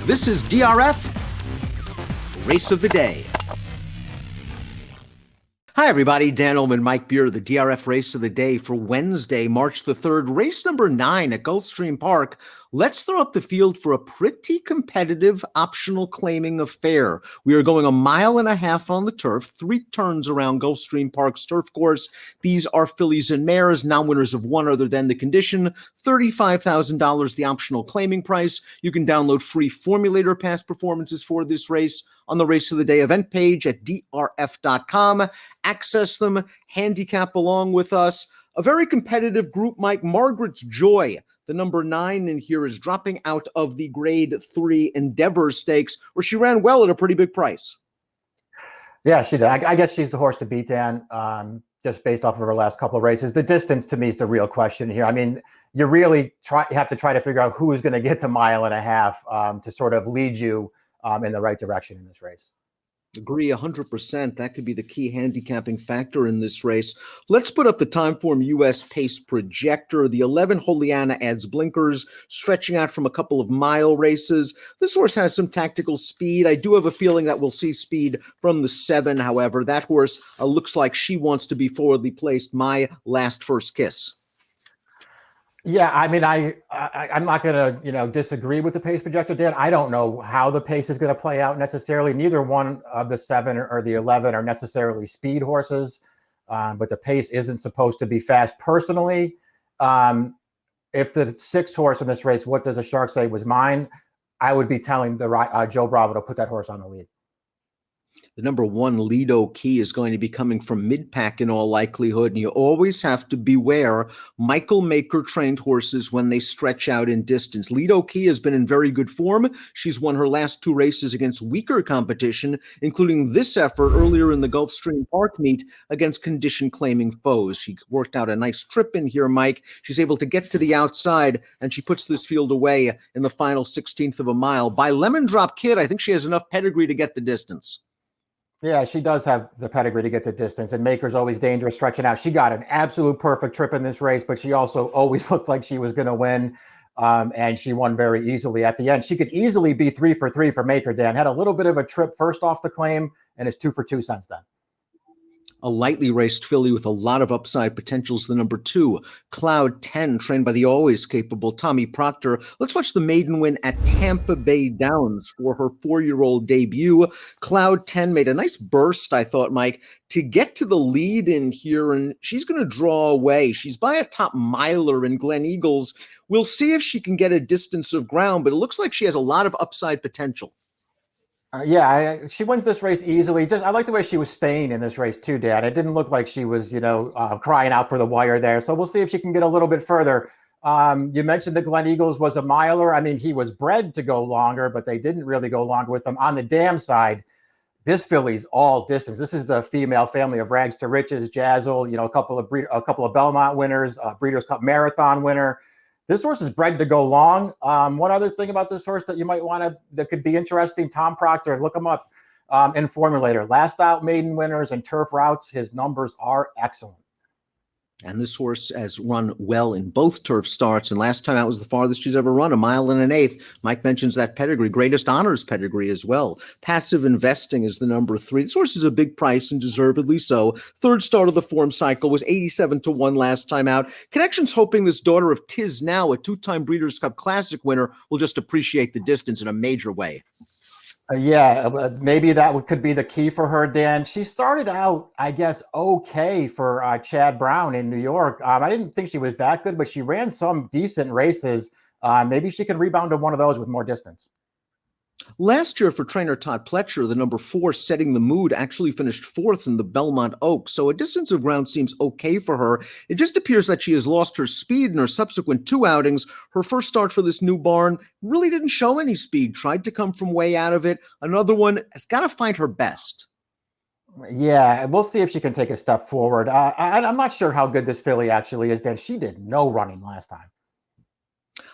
This is DRF Race of the Day. Hi, everybody. Dan Illman and Mike Beer, the DRF Race of the Day for Wednesday, March the 3rd, race number 9 at Gulfstream Park. Let's throw up the field for a pretty competitive optional claiming affair. We are going 1.5 miles on the turf, 3 turns around Gulfstream Park's turf course. These are fillies and mares, non-winners of one other than the condition. $35,000 the optional claiming price. You can download free formulator past performances for this race on the Race of the Day event page at DRF.com. Access them, handicap along with us. A very competitive group, Mike. Margaret's Joy, the number 9 in here, is dropping out of the Grade 3 Endeavor Stakes, where she ran well at a pretty big price. Yeah, she did. I guess she's the horse to beat, Dan, just based off of her last couple of races. The distance, to me, is the real question here. I mean, you really have to try to figure out who is going to get to 1.5 miles to sort of lead you in the right direction in this race. Agree 100%. That could be the key handicapping factor in this race. Let's put up the Timeform US Pace Projector. The 11 Juliana adds blinkers, stretching out from a couple of mile races. This horse has some tactical speed. I do have a feeling that we'll see speed from the 7, however. That horse looks like she wants to be forwardly placed. My Last First Kiss. Yeah, I mean, I'm not going to, disagree with the pace projector, Dan. I don't know how the pace is going to play out necessarily. Neither one of the 7 or the 11 are necessarily speed horses, but the pace isn't supposed to be fast. Personally, if the 6 horse in this race, What Does a Shark Say, was mine, I would be telling the Joe Bravo to put that horse on the lead. The number 1 Lido Key is going to be coming from mid-pack in all likelihood, and you always have to beware Michael Maker-trained horses when they stretch out in distance. Lido Key has been in very good form. She's won her last 2 races against weaker competition, including this effort earlier in the Gulfstream Park meet against condition-claiming foes. She worked out a nice trip in here, Mike. She's able to get to the outside, and she puts this field away in the final 16th of a mile. By Lemon Drop Kid, I think she has enough pedigree to get the distance. Yeah, she does have the pedigree to get the distance, and Maker's always dangerous stretching out. She got an absolute perfect trip in this race, but she also always looked like she was going to win, and she won very easily at the end. She could easily be 3 for 3 for Maker, Dan. Had a little bit of a trip first off the claim, and is 2 for 2 since then. A lightly raced filly with a lot of upside potential is the number 2, Cloud 10, trained by the always capable Tommy Proctor. Let's watch the maiden win at Tampa Bay Downs for her 4-year-old debut. Cloud 10 made a nice burst, I thought, Mike, to get to the lead in here, and she's going to draw away. She's by a top miler in Glen Eagles. We'll see if she can get a distance of ground, but it looks like she has a lot of upside potential. She wins this race easily. I like the way she was staying in this race too, Dad. It didn't look like she was, crying out for the wire there. So we'll see if she can get a little bit further. You mentioned that Glen Eagles was a miler. I mean, he was bred to go longer, but they didn't really go longer with him. On the dam side, this filly's all distance. This is the female family of Rags to Riches, Jazzle, a couple of Belmont winners, Breeders' Cup Marathon winner. This horse is bred to go long. One other thing about this horse that you might that could be interesting, Tom Proctor, look him up in Formulator. Last out maiden winners and turf routes, his numbers are excellent. And this horse has run well in both turf starts, and last time out was the farthest she's ever run, 1 1/8 miles. Mike mentions that pedigree, greatest honors pedigree as well. Passive Investing is the number 3. This horse is a big price, and deservedly so. 3rd start of the form cycle was 87 to 1 last time out. Connection's hoping this daughter of Tiz Now, a 2-time Breeders' Cup Classic winner, will just appreciate the distance in a major way. Maybe that could be the key for her, Dan. She started out, I guess, okay for Chad Brown in New York. I didn't think she was that good, but she ran some decent races. Maybe she can rebound to one of those with more distance. Last year for trainer Todd Pletcher, the number 4 Setting the Mood actually finished 4th in the Belmont Oaks, so a distance of ground seems okay for her. It just appears that she has lost her speed in her subsequent 2 outings. Her first start for this new barn really didn't show any speed, tried to come from way out of it. Another one has got to find her best. Yeah, we'll see if she can take a step forward. I'm not sure how good this filly actually is, Dan. She did no running last time.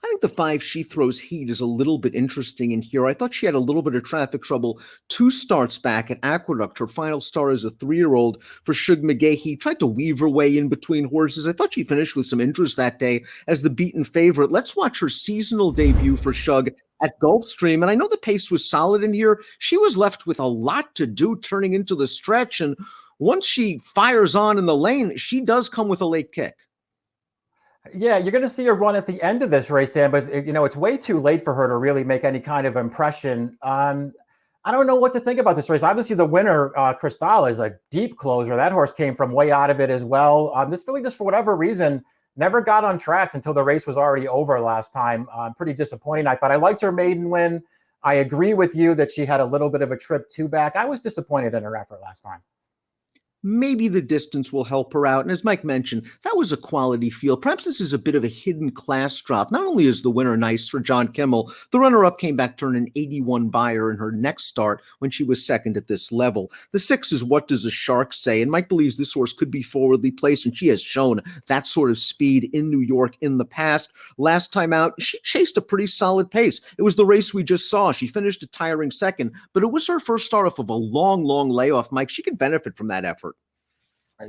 I think the 5 She Throws Heat is a little bit interesting in here. I thought she had a little bit of traffic trouble 2 starts back at Aqueduct. Her final start as a 3-year-old for Shug McGahee. Tried to weave her way in between horses. I thought she finished with some interest that day as the beaten favorite. Let's watch her seasonal debut for Shug at Gulfstream. And I know the pace was solid in here. She was left with a lot to do turning into the stretch. And once she fires on in the lane, she does come with a late kick. Yeah, you're going to see her run at the end of this race, Dan, but it's way too late for her to really make any kind of impression. I don't know what to think about this race. Obviously, the winner, Cristal, is a deep closer. That horse came from way out of it as well. This filly, just for whatever reason, never got on track until the race was already over last time. Pretty disappointing. I thought I liked her maiden win. I agree with you that she had a little bit of a trip two back. I was disappointed in her effort last time. Maybe the distance will help her out. And as Mike mentioned, that was a quality field. Perhaps this is a bit of a hidden class drop. Not only is the winner nice for John Kimmel, the runner-up came back to earn an 81 buyer in her next start when she was second at this level. The 6 is What Does a Shark Say? And Mike believes this horse could be forwardly placed, and she has shown that sort of speed in New York in the past. Last time out, she chased a pretty solid pace. It was the race we just saw. She finished a tiring second, but it was her first start off of a long, long layoff. Mike, she could benefit from that effort.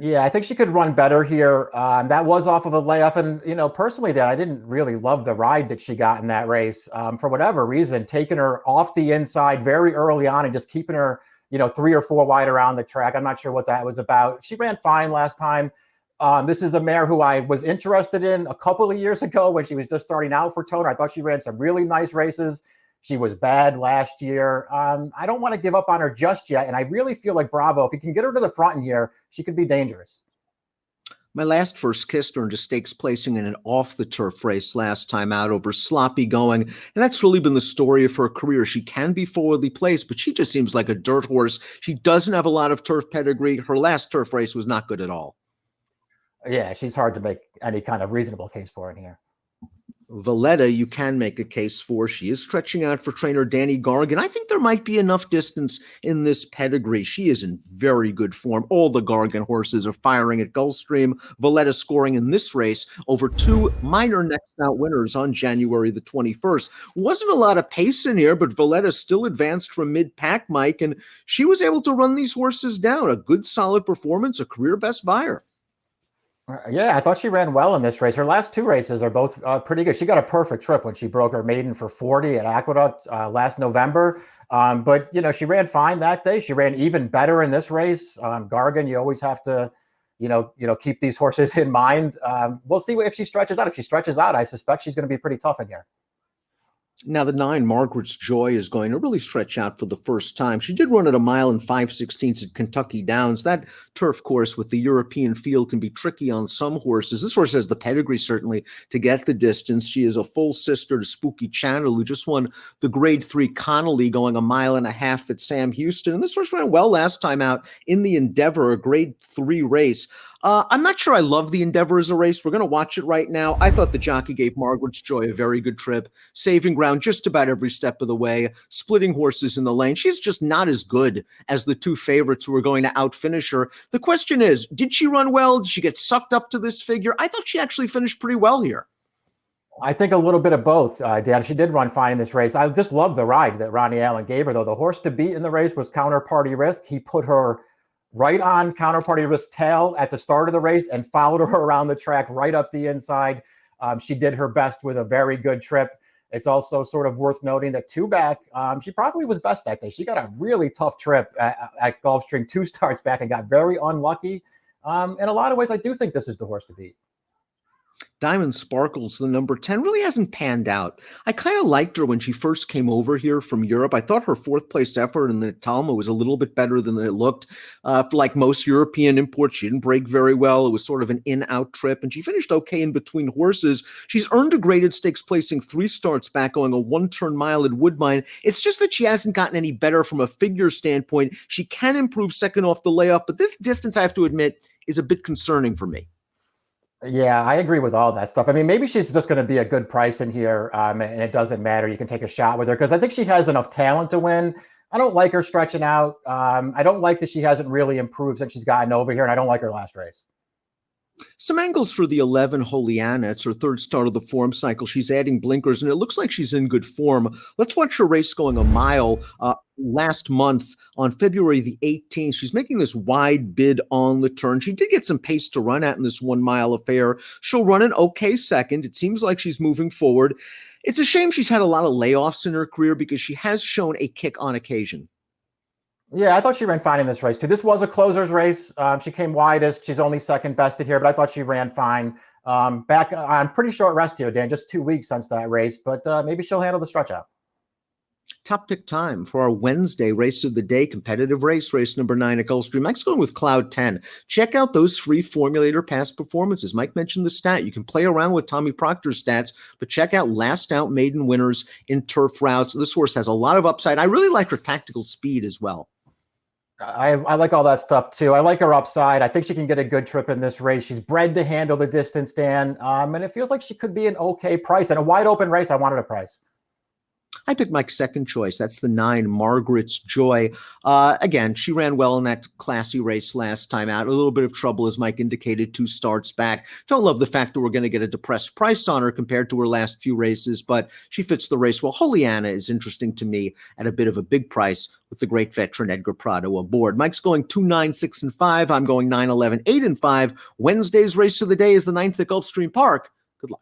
Yeah, I think she could run better here. That was off of a layoff. And, personally, I didn't really love the ride that she got in that race. For whatever reason, taking her off the inside very early on and just keeping her, 3 or 4 wide around the track. I'm not sure what that was about. She ran fine last time. This is a mare who I was interested in a couple of years ago when she was just starting out for Toner. I thought she ran some really nice races. She was bad last year. I don't want to give up on her just yet. And I really feel like Bravo, if he can get her to the front in here, she could be dangerous. My last first kiss earned a stakes placing in an off-the-turf race last time out over sloppy going, and that's really been the story of her career. She can be forwardly placed, but she just seems like a dirt horse. She doesn't have a lot of turf pedigree. Her last turf race was not good at all. Yeah, she's hard to make any kind of reasonable case for in here. Valletta, you can make a case for. She is stretching out for trainer Danny Gargan. I think there might be enough distance in this pedigree. She is in very good form. All the Gargan horses are firing at Gulfstream. Valletta scoring in this race over 2 minor next out winners on January the 21st. Wasn't a lot of pace in here, but Valletta still advanced from mid-pack, Mike, and she was able to run these horses down. A good, solid performance, a career best buyer. Yeah, I thought she ran well in this race. Her last 2 races are both pretty good. She got a perfect trip when she broke her maiden for 40 at Aqueduct last November. But, she ran fine that day. She ran even better in this race. Gargan, you always have to, keep these horses in mind. We'll see if she stretches out. If she stretches out, I suspect she's going to be pretty tough in here. Now, the 9, Margaret's Joy, is going to really stretch out for the first time. She did run at 1 mile and 5/16 at Kentucky Downs. That turf course with the European field can be tricky on some horses. This horse has the pedigree, certainly, to get the distance. She is a full sister to Spooky Channel, who just won the Grade 3 Connolly going 1.5 miles at Sam Houston. And this horse ran well last time out in the Endeavor, a Grade 3 race. I'm not sure I love the Endeavor as a race. We're going to watch it right now. I thought the jockey gave Margaret's Joy a very good trip, saving ground just about every step of the way, splitting horses in the lane. She's just not as good as the 2 favorites who are going to outfinish her. The question is, did she run well? Did she get sucked up to this figure? I thought she actually finished pretty well here. I think a little bit of both, Dan. She did run fine in this race. I just love the ride that Ronnie Allen gave her, though. The horse to beat in the race was Counterparty Risk. He put her right on Counterparty Risk's tail at the start of the race and followed her around the track right up the inside. She did her best with a very good trip. It's also sort of worth noting that 2 back, she probably was best that day. She got a really tough trip at Gulfstream 2 starts back and got very unlucky. In a lot of ways, I do think this is the horse to beat. Diamond Sparkles, the number 10, really hasn't panned out. I kind of liked her when she first came over here from Europe. I thought her 4th place effort in the Talma was a little bit better than it looked. Like most European imports, she didn't break very well. It was sort of an in-out trip, and she finished okay in between horses. She's earned a graded stakes placing 3 starts back, going a 1-turn mile at Woodbine. It's just that she hasn't gotten any better from a figure standpoint. She can improve second off the layoff, but this distance, I have to admit, is a bit concerning for me. Yeah, I agree with all that stuff. I mean, maybe she's just going to be a good price in here, and it doesn't matter. You can take a shot with her because I think she has enough talent to win. I don't like her stretching out. I don't like that she hasn't really improved since she's gotten over here, and I don't like her last race. Some angles for the 11 Holiana. It's her 3rd start of the form cycle. She's adding blinkers, and it looks like she's in good form. Let's watch her race going 1 mile last month on February the 18th. She's making this wide bid on the turn. She did get some pace to run at in this 1 mile affair. She'll run an okay second. It seems like she's moving forward. It's a shame she's had a lot of layoffs in her career because she has shown a kick on occasion. Yeah, I thought she ran fine in this race too. This was a closer's race. She came widest. She's only second bested here, but I thought she ran fine. Back on pretty short rest here, Dan, just 2 weeks since that race, but maybe she'll handle the stretch out. Top pick time for our Wednesday race of the day, competitive race number 9 at Gulfstream. Mike's going with Cloud 10. Check out those free formulator past performances. Mike mentioned the stat. You can play around with Tommy Proctor's stats, but check out last out maiden winners in turf routes. This horse has a lot of upside. I really like her tactical speed as well. I like all that stuff too. I like her upside. I think she can get a good trip in this race. She's bred to handle the distance, Dan. And it feels like she could be an okay price. In a wide open race, I wanted a price. I picked Mike's second choice. That's the 9, Margaret's Joy. Again, she ran well in that classy race last time out. A little bit of trouble, as Mike indicated, 2 starts back. Don't love the fact that we're going to get a depressed price on her compared to her last few races, but she fits the race well. Holy Anna is interesting to me at a bit of a big price with the great veteran Edgar Prado aboard. Mike's going 2, 9, 6, and 5. I'm going 9, 11, 8, and 5. Wednesday's race of the day is the 9th at Gulfstream Park. Good luck.